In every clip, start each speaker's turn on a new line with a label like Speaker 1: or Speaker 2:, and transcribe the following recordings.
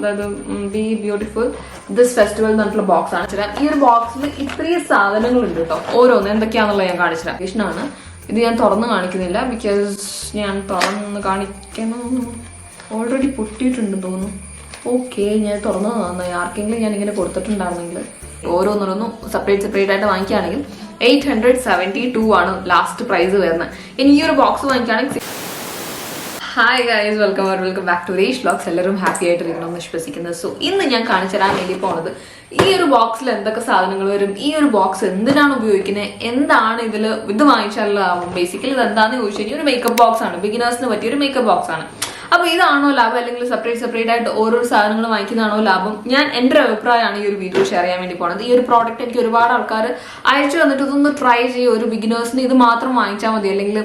Speaker 1: Be beautiful this festival എന്നുള്ള box ആണ്. ഈ ഒരു ബോക്സിൽ ഇത്രയും സാധനങ്ങൾ ഉണ്ട് കേട്ടോ. ഓരോന്ന് എന്തൊക്കെയാണെന്നുള്ള ഞാൻ കാണിച്ചില്ല. കൃഷ്ണാണ് ഇത്. ഞാൻ തുറന്ന് കാണിക്കുന്നില്ല ബിക്കോസ് ഞാൻ തുറന്ന് കാണിക്കണം. ഓൾറെഡി പൊട്ടിയിട്ടുണ്ടെന്ന് തോന്നുന്നു. ഓക്കെ, ഞാൻ തുറന്നു നന്നായി. ആർക്കെങ്കിലും ഞാൻ ഇങ്ങനെ കൊടുത്തിട്ടുണ്ടായിരുന്നെങ്കിൽ ഓരോന്നോരോന്നും സെപ്പറേറ്റ് ആയിട്ട് വാങ്ങിക്കുകയാണെങ്കിൽ 872 ആണ് ലാസ്റ്റ് പ്രൈസ് വരുന്നത്. ഇനി ഈ ഒരു ബോക്സ് വാങ്ങിക്കുകയാണെങ്കിൽ hi guys, welcome back to Resh vlogs. എല്ലാവരും ഹാപ്പി ആയിട്ടിരിക്കണം വിശ്വസിക്കുന്നത്. സോ ഇന്ന് ഞാൻ കാണിച്ചു തരാൻ വേണ്ടി പോണത് ഈ ഒരു ബോക്സിൽ എന്തൊക്കെ സാധനങ്ങൾ വരും, ഈ ഒരു ബോക്സ് എന്തിനാണ് ഉപയോഗിക്കുന്നത്, എന്താണ് ഇത് വാങ്ങിച്ചാൽ ബേസിക്കലി ഇത് എന്താണെന്ന് ചോദിച്ചു കഴിഞ്ഞാൽ ഒരു മേക്കപ്പ് ബോക്സ് ആണ്. ബിഗിനേഴ്സിന് പറ്റിയ ഒരു മേക്കപ്പ് ബോക്സ് ആണ്. അപ്പൊ ഇതാണോ ലാഭം, അല്ലെങ്കിൽ സെപ്പറേറ്റ് ആയിട്ട് ഓരോ സാധനങ്ങൾ വാങ്ങിക്കുന്നതാണോ ലാഭം? എൻ്റെ ഒരു അഭിപ്രായമാണ് ഈ ഒരു വീഡിയോ ഷെയർ ചെയ്യാൻ വേണ്ടി പോണത്. ഈ ഒരു പ്രോഡക്റ്റ് എനിക്ക് ഒരുപാട് ആൾക്കാർ അയച്ചു വന്നിട്ട് ഇതൊന്ന് ട്രൈ ചെയ്യും. ഒരു ബിഗിനേഴ്സിന് ഇത് മാത്രം വാങ്ങിച്ചാൽ മതി, അല്ലെങ്കിൽ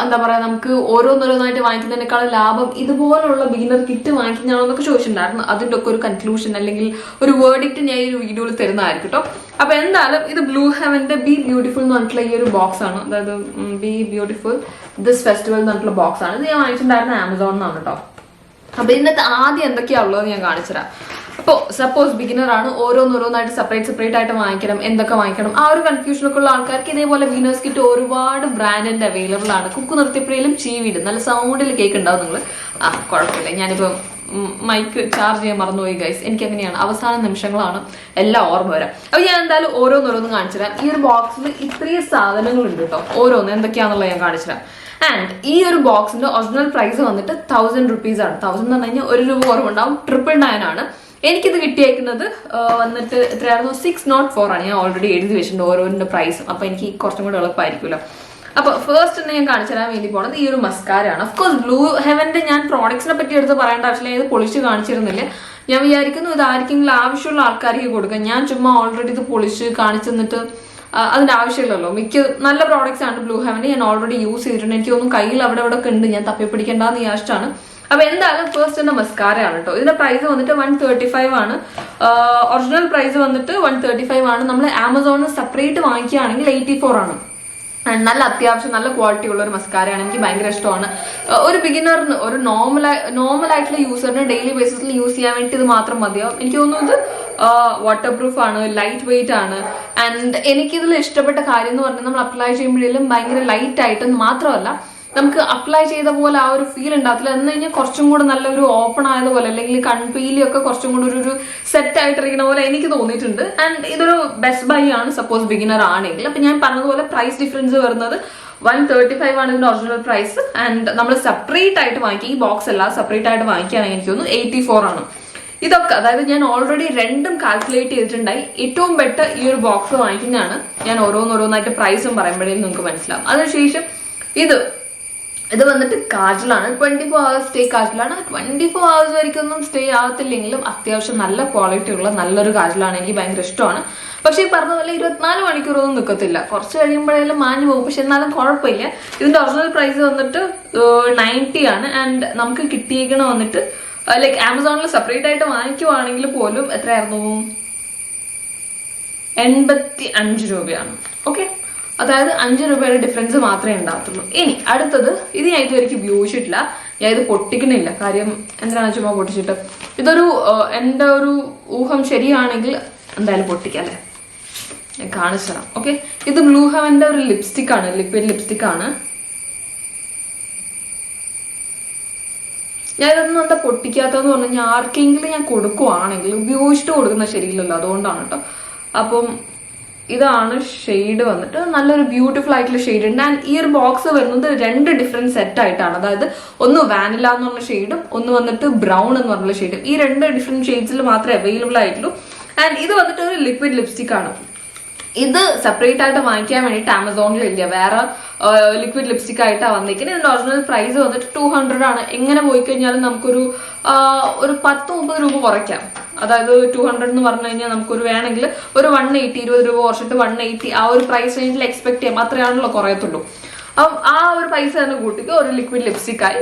Speaker 1: എന്താ പറയാ, നമുക്ക് ഓരോന്നോരോന്നായിട്ട് വാങ്ങിക്കുന്നതിനേക്കാളും ലാഭം ഇതുപോലുള്ള ബിഗിനർ കിറ്റ് വാങ്ങിക്കുന്നതാണോ എന്നൊക്കെ ചോദിച്ചിട്ടുണ്ടായിരുന്നു. അതിൻ്റെ ഒക്കെ ഒരു കൺക്ലൂഷൻ അല്ലെങ്കിൽ ഒരു വേർഡിക്റ്റ് ഞാൻ ഈ ഒരു വീഡിയോയിൽ തരുന്നതായിരിക്കും കേട്ടോ. അപ്പൊ എന്തായാലും ഇത് ബ്ലൂ ഹെവന്റെ ബി ബ്യൂട്ടിഫുൾ എന്ന് പറഞ്ഞിട്ടുള്ള ഈ ഒരു ബോക്സ് ആണ്. അതായത് ബി ബ്യൂട്ടിഫുൾ ദിസ് ഫെസ്റ്റിവൽ എന്ന് പറഞ്ഞിട്ടുള്ള ബോക്സ് ആണ്. ഇത് ഞാൻ വാങ്ങിച്ചിട്ടുണ്ടായിരുന്ന ആമസോണിൽ നിന്നാണ് കേട്ടോ. അപ്പൊ ഇതിനകത്ത് ആദ്യം എന്തൊക്കെയാ ഉള്ളത് ഞാൻ കാണിച്ചുതരാം. അപ്പോൾ സപ്പോസ് ബിഗിനർ ആണ്, ഓരോന്നോരോന്നായിട്ട് സെപ്പറേറ്റ് ആയിട്ട് വാങ്ങിക്കണം, എന്തൊക്കെ വാങ്ങിക്കണം, ആ ഒരു കൺഫ്യൂഷനൊക്കെ ഉള്ള ആൾക്കാർക്ക് ഇതേപോലെ ബിഗിനേഴ്സ് കിറ്റ് ഒരുപാട് ബ്രാൻഡിന്റെ അവൈലബിൾ ആണ്. കുക്ക് നിർത്തിയപ്പോഴും ചീവീട് നല്ല സൗണ്ടിൽ കേക്ക് ഉണ്ടാവും നിങ്ങൾ. കുഴപ്പമില്ല, ഞാനിപ്പോ മൈക്ക് ചാർജ് ചെയ്യാൻ മറന്നുപോയി ഗൈസ്. എനിക്ക് അങ്ങനെയാണ്, അവസാന നിമിഷങ്ങളാണ് എല്ലാം ഓർമ്മ വരാം. അപ്പൊ ഞാൻ എന്തായാലും ഓരോന്നോരോന്നും കാണിച്ചുതരാം. ഈ ഒരു ബോക്സിൽ ഇത്രയും സാധനങ്ങൾ ഉണ്ട് കേട്ടോ. ഓരോന്ന് എന്തൊക്കെയാണെന്നുള്ളത് ഞാൻ കാണിച്ചുതരാം. ആൻഡ് ഈ ഒരു ബോക്സിന്റെ ഒറിജിനൽ പ്രൈസ് വന്നിട്ട് 1000 rupees ആണ്. 1000 എന്ന് പറഞ്ഞു കഴിഞ്ഞാൽ ₹1 കുറവുണ്ടാവും. 999 ആണ്. എനിക്കിത് കിട്ടിയേക്കുന്നത് വന്നിട്ട് എത്രയായിരുന്നു, 604 ആണ്. ഞാൻ ഓൾറെഡി എഴുതി വെച്ചിട്ടുണ്ട് ഓരോന്നിന്റെ പ്രൈസും. അപ്പൊ എനിക്ക് കുറച്ചും കൂടെ എളുപ്പമായിരിക്കുമല്ലോ. അപ്പൊ ഫസ്റ്റ് തന്നെ ഞാൻ കാണിച്ചു തരാൻ വേണ്ടി പോണത് ഈ ഒരു മസ്കാരയാണ്. ഓഫ്കോഴ്സ് ബ്ലൂ ഹെവന്റെ ഞാൻ പ്രോഡക്ട്സിനെ പറ്റി എടുത്ത് പറയേണ്ട ആവശ്യമില്ല. ഇത് പൊളിച്ച് കാണിച്ചിരുന്നില്ല. ഞാൻ വിചാരിക്കുന്നു ഇത് ആർക്കെങ്കിലും ആവശ്യമുള്ള ആൾക്കാർക്ക് കൊടുക്കാം. ഞാൻ ചുമ്മാ ഓൾറെഡി ഇത് പൊളിച്ച് കാണിച്ചു തന്നിട്ട് അതിന്റെ ആവശ്യമില്ലല്ലോ. മിക്ക നല്ല പ്രോഡക്ട്സ് ആണ് ബ്ലൂ ഹെവന്. ഞാൻ ഓൾറെഡി യൂസ് ചെയ്തിട്ടുണ്ട്. എനിക്ക് തോന്നുന്നു കയ്യിൽ അവിടെ ഒക്കെ ഉണ്ട്. ഞാൻ തപ്പി പിടിക്കേണ്ടെന്ന് വിചാരിച്ചിട്ടാണ്. അപ്പൊ എന്തായാലും ഫസ്റ്റ് എന്റെ മസ്കാരയാണ് കേട്ടോ. ഇതിന്റെ പ്രൈസ് വന്നിട്ട് 135 ആണ്. ഒറിജിനൽ പ്രൈസ് വന്നിട്ട് 135 ആണ്. നമ്മൾ ആമസോണിൽ സെപ്പറേറ്റ് വാങ്ങിക്കുകയാണെങ്കിൽ 84 ആണ്. നല്ല അത്യാവശ്യം നല്ല ക്വാളിറ്റി ഉള്ള ഒരു മസ്കാരയാണ്. എനിക്ക് ഭയങ്കര ഇഷ്ടമാണ്. ഒരു ബിഗിനറിന്, ഒരു നോർമൽ ആയിട്ടുള്ള യൂസറിന് ഡെയിലി ബേസിസിൽ യൂസ് ചെയ്യാൻ വേണ്ടി ഇത് മാത്രം മതിയാവും. എനിക്ക് തോന്നുന്നത് വാട്ടർ പ്രൂഫ് ആണ്, ലൈറ്റ് വെയിറ്റ് ആണ്. ആൻഡ് എനിക്കിതിൽ ഇഷ്ടപ്പെട്ട കാര്യം എന്ന് പറഞ്ഞാൽ നമ്മൾ അപ്ലൈ ചെയ്യുമ്പോഴേലും ഭയങ്കര ലൈറ്റ് ആയിട്ട് മാത്രമല്ല, നമുക്ക് അപ്ലൈ ചെയ്ത പോലെ ആ ഒരു ഫീൽ ഉണ്ടാകത്തില്ല. എന്ന് കഴിഞ്ഞാൽ കുറച്ചും കൂടെ നല്ലൊരു ഓപ്പൺ ആയതുപോലെ, അല്ലെങ്കിൽ കൺപീലിയൊക്കെ കുറച്ചും കൂടെ ഒരു സെറ്റ് ആയിട്ടിരിക്കുന്ന പോലെ എനിക്ക് തോന്നിയിട്ടുണ്ട്. ആൻഡ് ഇതൊരു ബെസ്റ്റ് ബൈ ആണ് സപ്പോസ് ബിഗിനർ ആണെങ്കിൽ. അപ്പൊ ഞാൻ പറഞ്ഞതുപോലെ പ്രൈസ് ഡിഫറൻസ് വരുന്നത് 135 ആണ് ഇതിന്റെ ഒറിജിനൽ പ്രൈസ്. ആൻഡ് നമ്മൾ സെപ്പറേറ്റ് ആയിട്ട് വാങ്ങിക്കുക, ഈ ബോക്സ് എല്ലാം സെപ്പറേറ്റ് ആയിട്ട് വാങ്ങിക്കുകയാണെങ്കിൽ എനിക്ക് തോന്നുന്നു 84 ആണ്. ഇതൊക്കെ അതായത് ഞാൻ ഓൾറെഡി രണ്ടും കാൽക്കുലേറ്റ് ചെയ്തിട്ടുണ്ടായി. ഏറ്റവും ബെറ്റർ ഈ ഒരു ബോക്സ് വാങ്ങിക്കുന്നതാണ്. ഞാൻ ഓരോന്നോരോന്നായിട്ട് പ്രൈസും പറയുമ്പോഴേ നിങ്ങൾക്ക് മനസ്സിലാവും. അതിനുശേഷം ഇത് വന്നിട്ട് കാജലാണ്. 24 hours സ്റ്റേ കാജലാണ്. 24 hours വരെയൊന്നും സ്റ്റേ ആവത്തില്ലെങ്കിലും അത്യാവശ്യം നല്ല ക്വാളിറ്റി ഉള്ള നല്ലൊരു കാജലാണ്. എനിക്ക് ഭയങ്കര ഇഷ്ടമാണ്. പക്ഷെ ഈ പറഞ്ഞ പോലെ 24 മണിക്കൂറൊന്നും നിൽക്കത്തില്ല. കുറച്ച് കഴിയുമ്പോഴേലും മാഞ്ഞു പോകും. പക്ഷെ എന്നാലും കുഴപ്പമില്ല. ഇതിന്റെ ഒറിജിനൽ പ്രൈസ് വന്നിട്ട് 90 ആണ്. ആൻഡ് നമുക്ക് കിട്ടിയേക്കണ വന്നിട്ട് ലൈക്ക് ആമസോണിൽ സെപ്പറേറ്റ് ആയിട്ട് വാങ്ങിക്കുവാണെങ്കിൽ പോലും എത്രയായിരുന്നു, 85 രൂപയാണ്. ഓക്കെ, അതായത് 5 രൂപയുടെ ഡിഫറൻസ് മാത്രമേ ഉണ്ടാകത്തുള്ളൂ. ഇനി അടുത്തത്, ഇത് ഞാൻ ഇതുവരെയ്ക്ക് ഉപയോഗിച്ചിട്ടില്ല. ഞാൻ ഇത് പൊട്ടിക്കണില്ല. കാര്യം എന്തിനാണ് ചുമ്മാ പൊട്ടിച്ചിട്ട്, ഇതൊരു എൻ്റെ ഒരു ഊഹം ശരിയാണെങ്കിൽ എന്തായാലും പൊട്ടിക്കാം അല്ലേ. ഞാൻ കാണിച്ചു തരാം. ഓക്കെ, ഇത് ബ്ലൂ ഹെവന്റെ ഒരു ലിപ്സ്റ്റിക് ആണ്, ലിക്വിഡ് ലിപ്സ്റ്റിക് ആണ്. ഞാൻ ഇതൊന്നും എന്താ പൊട്ടിക്കാത്തതെന്ന് പറഞ്ഞു കഴിഞ്ഞാൽ ആർക്കെങ്കിലും ഞാൻ കൊടുക്കുവാണെങ്കിൽ ഉപയോഗിച്ചിട്ട് കൊടുക്കുന്നത് ശരിയില്ലല്ലോ, അതുകൊണ്ടാണ് കേട്ടോ. അപ്പം ഇതാണ് ഷെയ്ഡ് വന്നിട്ട് നല്ലൊരു ബ്യൂട്ടിഫുൾ ആയിട്ടുള്ള ഷെയ്ഡ് ഉണ്ട്. ആൻഡ് ഈ ഒരു ബോക്സ് വരുന്നത് 2 ഡിഫറെന്റ് സെറ്റ് ആയിട്ടാണ്. അതായത് ഒന്ന് വാനില എന്ന് പറഞ്ഞ ഷെയ്ഡും ഒന്ന് വന്നിട്ട് ബ്രൗൺ എന്ന് പറഞ്ഞ ഷെയ്ഡും. ഈ 2 ഡിഫറെന്റ് ഷെയ്ഡ്സിൽ മാത്രമേ അവൈലബിൾ ആയിട്ടുള്ളൂ. ആൻഡ് ഇത് വന്നിട്ട് ഒരു ലിക്വിഡ് ലിപ്സ്റ്റിക് ആണ്. ഇത് സെപ്പറേറ്റ് ആയിട്ട് വാങ്ങിക്കാൻ വേണ്ടിയിട്ട് ആമസോണിൽ ഇല്ല, വേറെ ലിക്വിഡ് ലിപ്സ്റ്റിക് ആയിട്ടാണ് വന്നിരിക്കുന്നത്. ഇതിന്റെ ഒറിജിനൽ പ്രൈസ് വന്നിട്ട് 200 ആണ്. എങ്ങനെ പോയി കഴിഞ്ഞാലും നമുക്കൊരു 10-30 രൂപ കുറയ്ക്കാം. അതായത് 200 എന്ന് പറഞ്ഞു കഴിഞ്ഞാൽ നമുക്കൊരു വേണമെങ്കിൽ ഒരു 180, 20 രൂപ കുറച്ചിട്ട് 180 ആ ഒരു പ്രൈസ് റേഞ്ചിൽ എക്സ്പെക്ട് ചെയ്യാം. അത്രയാണല്ലോ കുറയത്തുള്ളൂ. അപ്പം ആ ഒരു പൈസ തന്നെ കൂട്ടിക്ക് ഒരു ലിക്വിഡ് ലിപ്സ്റ്റിക് ആയി.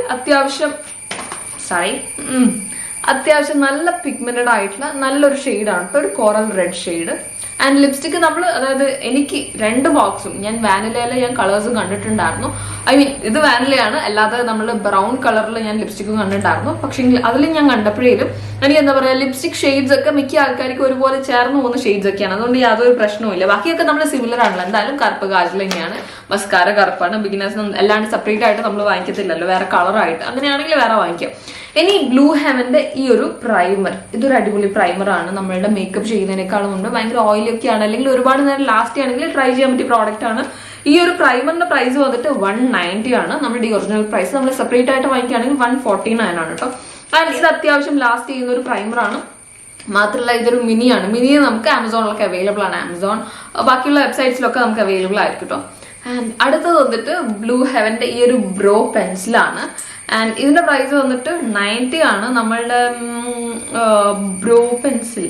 Speaker 1: അത്യാവശ്യം നല്ല പിഗ്മെന്റഡ് ആയിട്ടുള്ള നല്ലൊരു ഷെയ്ഡാണ്. ഒരു coral red shade. And lipstick നമ്മൾ അതായത് എനിക്ക് 2 ബോക്സും ഞാൻ വാനിലയിലെ ഞാൻ കളേഴ്സും കണ്ടിട്ടുണ്ടായിരുന്നു. ഐ മീൻ ഇത് വാനിലയാണ്, അല്ലാതെ നമ്മൾ ബ്രൗൺ കളറിൽ ഞാൻ ലിപ്സ്റ്റിക്കും കണ്ടിട്ടുണ്ടായിരുന്നു. പക്ഷേ അതിൽ ഞാൻ കണ്ടപ്പോഴേലും എനിക്ക് എന്താ പറയുക, ലിപ്സ്റ്റിക് ഷെയ്ഡ്സ് ഒക്കെ മിക്ക ആൾക്കാർക്ക് ഒരുപോലെ ചേർന്ന് പോകുന്ന ഷെയ്ഡ്സ് ഒക്കെയാണ്. അതുകൊണ്ട് യാതൊരു പ്രശ്നവുമില്ല. ബാക്കിയൊക്കെ നമ്മൾ സിമിലർ ആണല്ലോ. എന്തായാലും കറുപ്പ് കാജൽ തന്നെയാണ്, മസ്കാര കറുപ്പാണ്. ബിഗിനേഴ്സിന് അല്ലാണ്ട് സെപ്പറേറ്റ് ആയിട്ട് നമ്മൾ വാങ്ങിക്കത്തില്ലല്ലോ, വേറെ കളറായിട്ട്. അങ്ങനെയാണെങ്കിൽ വേറെ വാങ്ങിക്കാം. ഇനി ബ്ലൂ ഹെവന്റെ ഈ ഒരു പ്രൈമർ, ഇതൊരു അടിപൊളി പ്രൈമർ ആണ്. നമ്മളുടെ മേക്കപ്പ് ചെയ്യുന്നതിനേക്കാളും മുമ്പ് ഭയങ്കര ഓയിലി ഒക്കെ ആണ്, അല്ലെങ്കിൽ ഒരുപാട് നേരം ലാസ്റ്റ് ആണെങ്കിൽ ട്രൈ ചെയ്യാൻ പറ്റിയ പ്രോഡക്റ്റ് ആണ്. ഈ ഒരു പ്രൈമറിന്റെ പ്രൈസ് വന്നിട്ട് 190 ആണ്. നമ്മുടെ ഈ ഒറിജിനൽ പ്രൈസ് നമ്മൾ സെപ്പറേറ്റ് ആയിട്ട് വാങ്ങിക്കുകയാണെങ്കിൽ 149 ആണ് കേട്ടോ. ആൻഡ് ഇത് അത്യാവശ്യം ലാസ്റ്റ് ചെയ്യുന്ന ഒരു പ്രൈമർ ആണ്. മാത്രമല്ല ഇതൊരു മിനിയാണ്. മിനി നമുക്ക് ആമസോണിലൊക്കെ അവൈലബിൾ ആണ്. ആമസോൺ ബാക്കിയുള്ള വെബ്സൈറ്റ്സിലൊക്കെ നമുക്ക് അവൈലബിൾ ആയിരിക്കും കേട്ടോ. ആൻഡ് അടുത്തത് വന്നിട്ട് ബ്ലൂ ഹെവന്റെ ഈ ഒരു ബ്രോ പെൻസിലാണ്. ആൻഡ് ഇതിന്റെ പ്രൈസ് വന്നിട്ട് 90 ആണ്. നമ്മളുടെ ബ്രോ പെൻസിൽ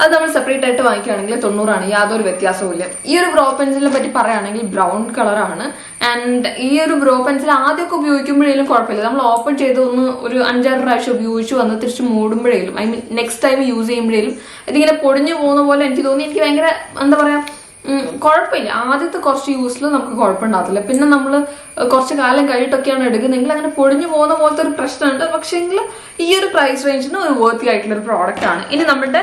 Speaker 1: അത് നമ്മൾ സെപ്പറേറ്റ് ആയിട്ട് വാങ്ങിക്കുകയാണെങ്കിൽ 90 ആണ്. യാതൊരു വ്യത്യാസവും ഇല്ല. ഈ ഒരു ബ്രോ പെൻസിലിനെ പറ്റി പറയുകയാണെങ്കിൽ ബ്രൗൺ കളറാണ്. ആൻഡ് ഈ ഒരു ബ്രോ പെൻസിൽ ആദ്യമൊക്കെ ഉപയോഗിക്കുമ്പോഴേലും കുഴപ്പമില്ല. നമ്മൾ ഓപ്പൺ ചെയ്ത് ഒരു 5-6 പ്രാവശ്യം ഉപയോഗിച്ച് വന്ന് തിരിച്ച് മൂടുമ്പോഴേലും, I mean next time use ചെയ്യുമ്പോഴേലും ഇതിങ്ങനെ പൊടിഞ്ഞു പോകുന്ന പോലെ എനിക്ക് തോന്നി. എനിക്ക് ഭയങ്കര എന്താ പറയാ, കുഴപ്പമില്ല. ആദ്യത്തെ കുറച്ച് യൂസിൽ നമുക്ക് കുഴപ്പമുണ്ടാകത്തില്ല. പിന്നെ നമ്മൾ കുറച്ച് കാലം കഴിഞ്ഞിട്ടൊക്കെയാണ് എടുക്കുന്നതെങ്കിൽ അങ്ങനെ പൊടിഞ്ഞു പോകുന്ന പോലത്തെ ഒരു പ്രശ്നമുണ്ട്. പക്ഷേങ്കിൽ ഈ ഒരു പ്രൈസ് റേഞ്ചിന് ഒരു വർത്തി ആയിട്ടുള്ള ഒരു പ്രോഡക്റ്റ് ആണ്. ഇനി നമ്മുടെ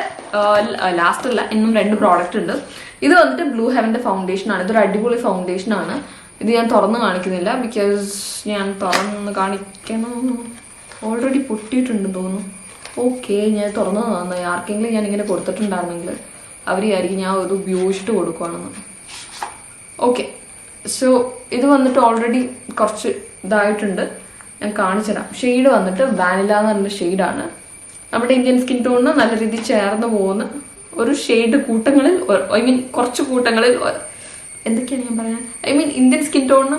Speaker 1: ലാസ്റ്റ് അല്ല, ഇന്നും 2 പ്രോഡക്റ്റ് ഉണ്ട്. ഇത് വന്നിട്ട് ബ്ലൂ ഹെവന്റെ ഫൗണ്ടേഷൻ ആണ്. ഇതൊരു അടിപൊളി ഫൗണ്ടേഷൻ ആണ്. ഇത് ഞാൻ തുറന്ന് കാണിക്കുന്നില്ല, ബിക്കോസ് ഞാൻ തുറന്ന് കാണിക്കണം, ഓൾറെഡി പൊട്ടിയിട്ടുണ്ടെന്ന് തോന്നുന്നു. ഓക്കെ, ഞാൻ തുറന്നു തന്നു. ആർക്കെങ്കിലും ഞാൻ ഇങ്ങനെ കൊടുത്തിട്ടുണ്ടായിരുന്നെങ്കിൽ അവർ വിചാരിക്കും ഞാൻ ഇത് ഉപയോഗിച്ചിട്ട് കൊടുക്കുകയാണെന്ന്. ഓക്കെ, സോ ഇത് വന്നിട്ട് ഓൾറെഡി കുറച്ച് ഇതായിട്ടുണ്ട്. ഞാൻ കാണിച്ചുതരാം. ഷെയ്ഡ് വന്നിട്ട് വാനില എന്ന് പറഞ്ഞ ഷെയ്ഡാണ്. നമ്മുടെ ഇന്ത്യൻ സ്കിൻ ടോണിന് നല്ല രീതിയിൽ ചേർന്ന് പോകുന്ന ഒരു ഷെയ്ഡ്. കൂട്ടങ്ങളിൽ ഐ മീൻ കുറച്ച് കൂട്ടങ്ങളിൽ എന്തൊക്കെയാണ് ഞാൻ പറയാൻ, ഐ മീൻ ഇന്ത്യൻ സ്കിൻ ടോണിന്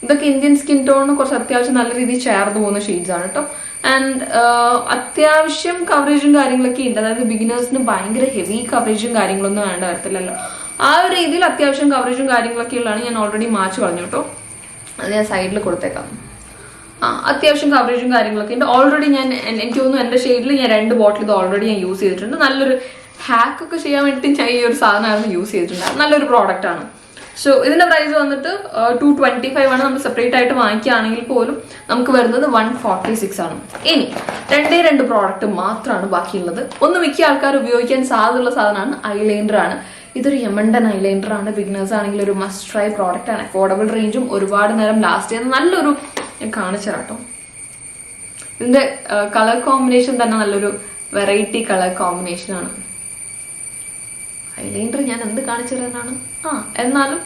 Speaker 1: ഇതൊക്കെ ഇന്ത്യൻ സ്കിൻ ടോണിന് കുറച്ച് അത്യാവശ്യം നല്ല രീതിയിൽ ചേർന്ന് പോകുന്ന ഷെയ്ഡ്സ് ആണ് കേട്ടോ. ആൻഡ് അത്യാവശ്യം കവറേജും കാര്യങ്ങളൊക്കെ ഉണ്ട്. അതായത് ബിഗിനേഴ്സിന് ഭയങ്കര ഹെവി കവറേജും കാര്യങ്ങളൊന്നും വേണ്ട വരത്തില്ലല്ലോ. ആ ഒരു രീതിയിൽ അത്യാവശ്യം കവറേജും കാര്യങ്ങളൊക്കെ ഉള്ളതാണ്. ഞാൻ ഓൾറെഡി മാച്ച് കളഞ്ഞു കേട്ടോ. അത് ഞാൻ സൈഡിൽ കൊടുത്തേക്കാം. അത്യാവശ്യം കവറേജും കാര്യങ്ങളൊക്കെ ഉണ്ട്. ഓൾറെഡി എനിക്ക് തോന്നുന്നു എൻ്റെ ഷെയ്ഡിൽ ഞാൻ 2 ബോട്ടിൽ ഇത് ഓൾറെഡി ഞാൻ യൂസ് ചെയ്തിട്ടുണ്ട്. നല്ലൊരു ഹാക്കൊക്കെ ചെയ്യാൻ വേണ്ടിയിട്ട് ഞാൻ ഈ ഒരു സാധനമായിരുന്നു യൂസ് ചെയ്തിട്ടുണ്ട്. നല്ലൊരു പ്രോഡക്റ്റ് ആണ്. സോ ഇതിന്റെ പ്രൈസ് വന്നിട്ട് 225 ആണ്. നമ്മൾ സെപ്പറേറ്റ് ആയിട്ട് വാങ്ങിക്കുകയാണെങ്കിൽ പോലും നമുക്ക് വരുന്നത് 146 ആണ്. ഇനി 2 പ്രോഡക്റ്റ് മാത്രമാണ് ബാക്കിയുള്ളത്. ഒന്ന് മിക്ക ആൾക്കാർ ഉപയോഗിക്കാൻ സാധ്യതയുള്ള സാധനമാണ് ഐലൈനർ ആണ്. ഇതൊരു യമണ്ടൻ ഐലൈനർ ആണ്. ബിഗിനേഴ്സ് ആണെങ്കിൽ ഒരു മസ്റ്റ് ട്രൈ പ്രോഡക്റ്റ് ആണ്. അഫോർഡബിൾ റേഞ്ചും ഒരുപാട് നേരം ലാസ്റ്റ് ചെയ്യുന്ന നല്ലൊരു, ഞാൻ കാണിച്ചുതരാട്ടോ. ഇതിന്റെ കളർ കോമ്പിനേഷൻ തന്നെ നല്ലൊരു വെറൈറ്റി കളർ കോമ്പിനേഷൻ ആണ്. ഐലൈനർ ഞാൻ എന്ത് കാണിച്ചു തരാനാണ്, എന്നാലും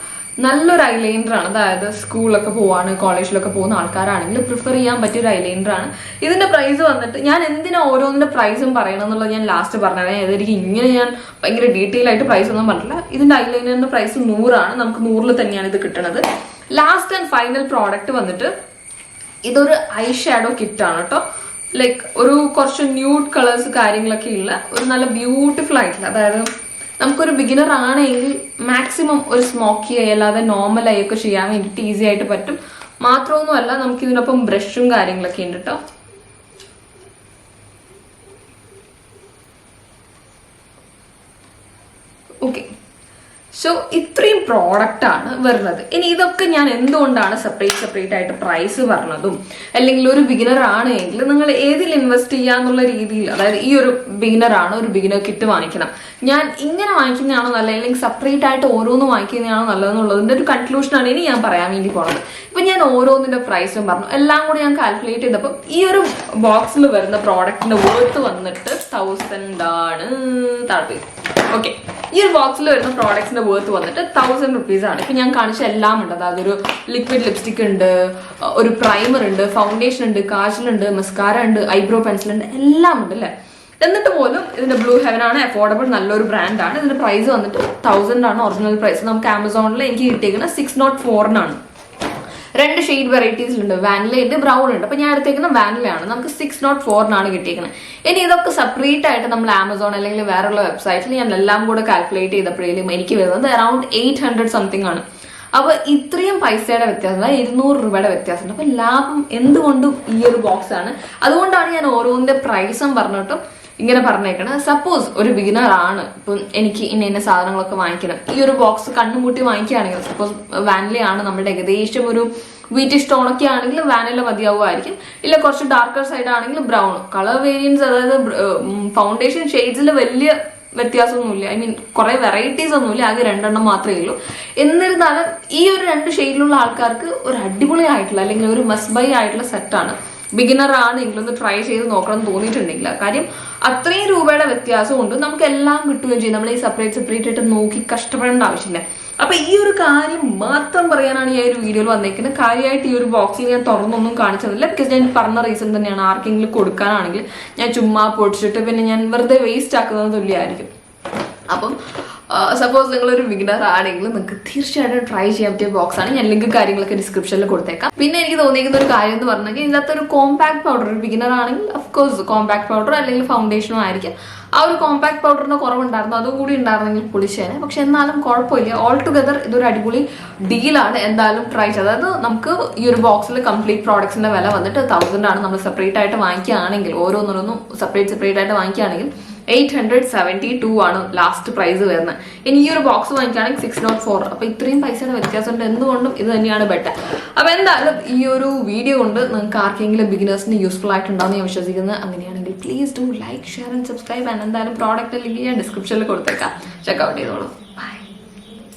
Speaker 1: നല്ലൊരു ഐലൈനർ ആണ്. അതായത് സ്കൂളിലൊക്കെ പോവാണ്, കോളേജിലൊക്കെ പോകുന്ന ആൾക്കാരാണെങ്കിൽ പ്രിഫർ ചെയ്യാൻ പറ്റിയൊരു ഐലൈനർ ആണ്. ഇതിന്റെ പ്രൈസ് വന്നിട്ട് ഞാൻ എന്തിനാ ഓരോന്നിന്റെ പ്രൈസും പറയണം എന്നുള്ളത് ഞാൻ ലാസ്റ്റ് പറഞ്ഞത്. ഏതായിരിക്കും ഇങ്ങനെ ഞാൻ ഭയങ്കര ഡീറ്റെയിൽ ആയിട്ട് പ്രൈസ് ഒന്നും പറഞ്ഞില്ല. ഇതിന്റെ ഐലൈനറിന്റെ പ്രൈസ് 100 ആണ്. നമുക്ക് 100 തന്നെയാണ് ഇത് കിട്ടുന്നത്. ലാസ്റ്റ് ആൻഡ് ഫൈനൽ പ്രോഡക്റ്റ് വന്നിട്ട് ഇതൊരു ഐ ഷാഡോ കിറ്റ് ആണ് കേട്ടോ. ലൈക്ക് ഒരു കുറച്ച് ന്യൂഡ് കളേഴ്സ് കാര്യങ്ങളൊക്കെ ഉള്ള ഒരു നല്ല ബ്യൂട്ടിഫുൾ ആയിട്ടുള്ള, അതായത് നമുക്കൊരു ബിഗിനർ ആണെങ്കിൽ മാക്സിമം ഒരു സ്മോക്കി ആയി അല്ലാതെ നോർമൽ ആയി ഒക്കെ ചെയ്യാൻ വേണ്ടിയിട്ട് ഈസി ആയിട്ട് പറ്റും. മാത്രമൊന്നുമല്ല, നമുക്ക് ഇതിനൊപ്പം ബ്രഷും കാര്യങ്ങളൊക്കെ ഉണ്ട് കേട്ടോ. ഓക്കെ, സോ ഇത്രയും പ്രോഡക്റ്റ് ആണ് വരുന്നത്. ഇനി ഇതൊക്കെ ഞാൻ എന്തുകൊണ്ടാണ് സെപ്പറേറ്റ് ആയിട്ട് പ്രൈസ് പറഞ്ഞതും, അല്ലെങ്കിൽ ഒരു ബിഗിനർ ആണ് എങ്കിൽ നിങ്ങൾ ഏതിൽ ഇൻവെസ്റ്റ് ചെയ്യാന്നുള്ള രീതിയിൽ, അതായത് ഈ ഒരു ബിഗിനർ ആണ്, ഒരു ബിഗിനർ കിറ്റ് വാങ്ങിക്കണം, ഞാൻ ഇങ്ങനെ വാങ്ങിക്കുന്നതാണോ നല്ലത് അല്ലെങ്കിൽ സെപ്പറേറ്റ് ആയിട്ട് ഓരോന്ന് വാങ്ങിക്കുന്നതാണോ നല്ലതെന്നുള്ളതിന്റെ ഒരു കൺക്ലൂഷനാണ് ഇനി ഞാൻ പറയാൻ വേണ്ടി പോകുന്നത്. ഇപ്പൊ ഞാൻ ഓരോന്നിന്റെ പ്രൈസും പറഞ്ഞു, എല്ലാം കൂടി ഞാൻ കാൽക്കുലേറ്റ് ചെയ്തപ്പോൾ ഈ ഒരു ബോക്സിൽ വരുന്ന പ്രോഡക്റ്റിന്റെ വർത്ത് വന്നിട്ട് 1000 ആണ്. താഴെ ഓക്കെ, ഈ ഒരു ബോക്സിൽ വരുന്ന പ്രോഡക്ട്സിന്റെ വർത്ത് വന്നിട്ട് 1000 rupees ആണ്. ഇപ്പൊ ഞാൻ കാണിച്ച എല്ലാം ഉണ്ട്. അതായത് ഒരു ലിക്വിഡ് ലിപ്സ്റ്റിക് ഉണ്ട്, ഒരു പ്രൈമർ ഉണ്ട്, ഫൗണ്ടേഷൻ ഉണ്ട്, കാജൽ ഉണ്ട്, മസ്കാര ഉണ്ട്, ഐബ്രോ പെൻസിൽ ഉണ്ട്, എല്ലാം ഉണ്ട് അല്ലേ. എന്നിട്ട് പോലും ഇതിന്റെ ബ്ലൂ ഹെവൻ ആണ് അഫോർഡബിൾ, നല്ലൊരു ബ്രാൻഡാണ്. ഇതിന്റെ പ്രൈസ് വന്നിട്ട് 1000 ആണ് ഒറിജിനൽ പ്രൈസ്. നമുക്ക് ആമസോണിൽ എനിക്ക് കിട്ടിയിരിക്കുന്നത് 604 2 ഷെയ്ഡ് വെറൈറ്റീസിലുണ്ട്, വാനില ഉണ്ട്, ബ്രൗൺ ഉണ്ട്. അപ്പൊ ഞാൻ എടുത്തേക്കുന്ന വാനിലയാണ്. നമുക്ക് 604 കിട്ടിയിരിക്കുന്നത്. ഇനി ഇതൊക്കെ സെപ്പറേറ്റ് ആയിട്ട് നമ്മൾ ആമസോൺ അല്ലെങ്കിൽ വേറെയുള്ള വെബ്സൈറ്റിൽ ഞാൻ എല്ലാം കൂടെ കാൽക്കുലേറ്റ് ചെയ്തപ്പോഴേലും എനിക്ക് വരുന്നത് അറൌണ്ട് 800 സംതിങ് ആണ്. അപ്പൊ ഇത്രയും പൈസയുടെ വ്യത്യാസം, അതായത് 200 രൂപയുടെ വ്യത്യാസമുണ്ട്. അപ്പൊ ലാഭം എന്തുകൊണ്ടും ഈ ഒരു ബോക്സ് ആണ്. അതുകൊണ്ടാണ് ഞാൻ ഓരോന്നിന്റെ പ്രൈസും പറഞ്ഞിട്ടും ഇങ്ങനെ പറഞ്ഞേക്കണം. സപ്പോസ് ഒരു ബിഗിനർ ആണ്, ഇപ്പം എനിക്ക് ഇന്ന സാധനങ്ങളൊക്കെ വാങ്ങിക്കണം, ഈ ഒരു ബോക്സ് കണ്ണുമുട്ടി വാങ്ങിക്കുകയാണെങ്കിൽ, സപ്പോസ് വാനില ആണ് നമ്മുടെ ഏകദേശം ഒരു വീറ്റ് സ്റ്റോണൊക്കെ ആണെങ്കിൽ വാനില മതിയാവുമായിരിക്കും. ഇല്ല കുറച്ച് ഡാർക്കർ സൈഡ് ആണെങ്കിൽ ബ്രൗൺ. കളർ വേരിയൻസ്, അതായത് ഫൗണ്ടേഷൻ ഷെയ്ഡ്സിൽ വലിയ വ്യത്യാസമൊന്നുമില്ല. ഐ മീൻ കുറെ വെറൈറ്റീസ് ഒന്നുമില്ല, ആകെ 2 എണ്ണം മാത്രമേ ഉള്ളൂ. എന്നിരുന്നാലും ഈ ഒരു 2 ഷെയ്ഡിലുള്ള ആൾക്കാർക്ക് ഒരു അടിപൊളിയായിട്ടുള്ള അല്ലെങ്കിൽ ഒരു മസ്റ്റ് ബൈ ആയിട്ടുള്ള സെറ്റാണ്. ബിഗിനർ ആണെങ്കിൽ ഒന്ന് ട്രൈ ചെയ്ത് നോക്കണം എന്ന് തോന്നിയിട്ടുണ്ടെങ്കിൽ, കാര്യം അത്രയും രൂപയുടെ വ്യത്യാസം കൊണ്ട് നമുക്ക് എല്ലാം കിട്ടുകയും ചെയ്യും. നമ്മൾ ഈ സെപ്പറേറ്റ് ആയിട്ട് നോക്കി കഷ്ടപ്പെടേണ്ട ആവശ്യമില്ല. അപ്പൊ ഈ ഒരു കാര്യം മാത്രം പറയാനാണ് ഈ ഒരു വീഡിയോയിൽ വന്നേക്കുന്നത്. കാര്യമായിട്ട് ഈ ഒരു ബോക്സിൽ ഞാൻ തുറന്നൊന്നും കാണിച്ചതില്ല, ബിക്കോസ് ഞാൻ പറഞ്ഞ റീസൺ തന്നെയാണ്. ആർക്കെങ്കിലും കൊടുക്കാനാണെങ്കിൽ ഞാൻ ചുമ്മാ പൊടിച്ചിട്ട് പിന്നെ ഞാൻ വെറുതെ വേസ്റ്റ് ആക്കുന്നത് തുല്യമായിരിക്കും. അപ്പം സപ്പോസ് നിങ്ങളൊരു ബിഗിനർ ആണെങ്കിൽ നിങ്ങൾക്ക് തീർച്ചയായിട്ടും ട്രൈ ചെയ്യാൻ പറ്റിയ ബോക്സ് ആണ്. ഞാൻ ലിങ്ക് കാര്യങ്ങളൊക്കെ ഡിസ്ക്രിപ്ഷനിൽ കൊടുത്തേക്കാം. പിന്നെ എനിക്ക് തോന്നിയിരിക്കുന്ന ഒരു കാര്യം എന്ന് പറഞ്ഞാൽ, ഇതിനകത്ത് ഒരു കോമ്പാക്ട് പൗഡർ, ഒരു ബിഗിനർ ആണെങ്കിൽ അഫ്കോഴ്സ് കോമ്പാക്ട് പൗഡർ അല്ലെങ്കിൽ ഫൗണ്ടേഷനും ആയിരിക്കും. ആ ഒരു കോമ്പാക്ട് പൗഡറിന്റെ കുറവുണ്ടായിരുന്നു, അതും കൂടി ഉണ്ടായിരുന്നെങ്കിൽ പൊളിച്ചേനെ. പക്ഷെ എന്നാലും കുഴപ്പമില്ല. ഓൾ ടുഗദർ ഇതൊരു അടിപൊളി ഡീലാണ്. എന്തായാലും ട്രൈ ചെയ്ത്, അതായത് നമുക്ക് ഈ ഒരു ബോക്സിൽ കംപ്ലീറ്റ് പ്രോഡക്ട്സിന്റെ വില വന്നിട്ട് 1000 ആണ്. നമ്മൾ സെപ്പറേറ്റ് ആയിട്ട് വാങ്ങിക്കുകയാണെങ്കിൽ, ഓരോന്നോരോന്നും സെപ്പറേറ്റ് ആയിട്ട് വാങ്ങിക്കുകയാണെങ്കിൽ 872 ആണ് ലാസ്റ്റ് പ്രൈസ് വരുന്നത്. ഇനി ഈ ഒരു ബോക്സ് വാങ്ങിക്കുകയാണെങ്കിൽ 604. അപ്പൊ ഇത്രയും പൈസയുടെ വ്യത്യാസമുണ്ട്. എന്തുകൊണ്ടും ഇത് തന്നെയാണ് ബെറ്റർ. അപ്പൊ എന്തായാലും ഈ ഒരു വീഡിയോ കൊണ്ട് നിങ്ങൾക്ക് ആർക്കെങ്കിലും ബിഗിനേഴ്സിന് യൂസ്ഫുൾ ആയിട്ടുണ്ടാകുന്ന ഞാൻ വിശ്വസിക്കുന്നത്. അങ്ങനെയാണെങ്കിൽ please do like, share and subscribe. And എന്തായാലും പ്രോഡക്റ്റ് ലിങ്ക് ഞാൻ ഡിസ്ക്രിപ്ഷനിൽ കൊടുത്തേക്കാം, ചെക്കൗട്ട് ചെയ്തോളൂ.